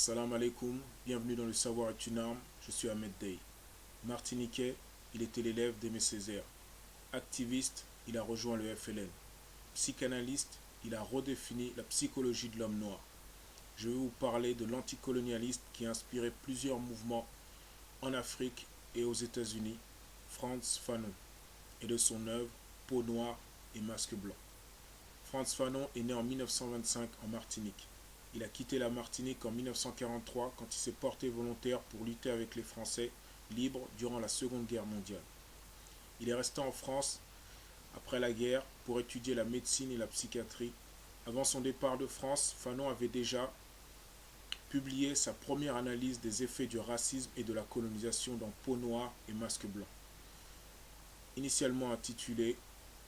Salam alaikum, bienvenue dans le Savoir est une arme, je suis Ahmed Dey. Martiniquais, il était l'élève d'Aimé Césaire. Activiste, il a rejoint le FLN. Psychanalyste, il a redéfini la psychologie de l'homme noir. Je vais vous parler de l'anticolonialiste qui a inspiré plusieurs mouvements en Afrique et aux États-Unis, Frantz Fanon, et de son œuvre Peau noire et masque blanc. Frantz Fanon est né en 1925 en Martinique. Il a quitté la Martinique en 1943 quand il s'est porté volontaire pour lutter avec les Français libres durant la Seconde Guerre mondiale. Il est resté en France après la guerre pour étudier la médecine et la psychiatrie. Avant son départ de France, Fanon avait déjà publié sa première analyse des effets du racisme et de la colonisation dans Peau noire et masque blanc. Initialement intitulé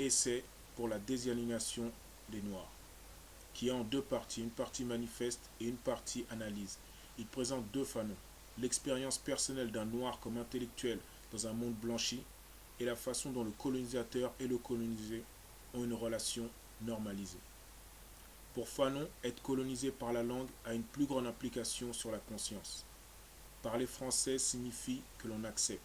Essai pour la désaliénation des Noirs, qui est en deux parties, une partie manifeste et une partie analyse. Il présente deux Fanons, l'expérience personnelle d'un noir comme intellectuel dans un monde blanchi et la façon dont le colonisateur et le colonisé ont une relation normalisée. Pour Fanon, être colonisé par la langue a une plus grande implication sur la conscience. Parler français signifie que l'on accepte,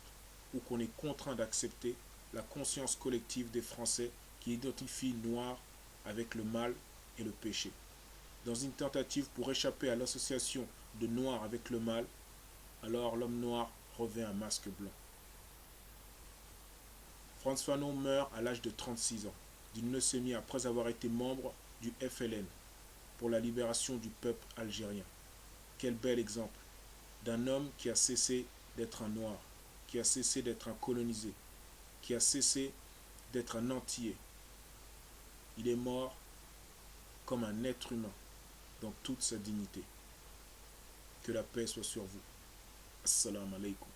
ou qu'on est contraint d'accepter, la conscience collective des Français qui identifie noir avec le mal et le péché. Dans une tentative pour échapper à l'association de noir avec le mal, alors l'homme noir revêt un masque blanc. Frantz Fanon meurt à l'âge de 36 ans, d'une leucémie après avoir été membre du FLN pour la libération du peuple algérien. Quel bel exemple d'un homme qui a cessé d'être un noir, qui a cessé d'être un colonisé, qui a cessé d'être un antillais. Il est mort comme un être humain, dans toute sa dignité. Que la paix soit sur vous. Assalamu alaikum.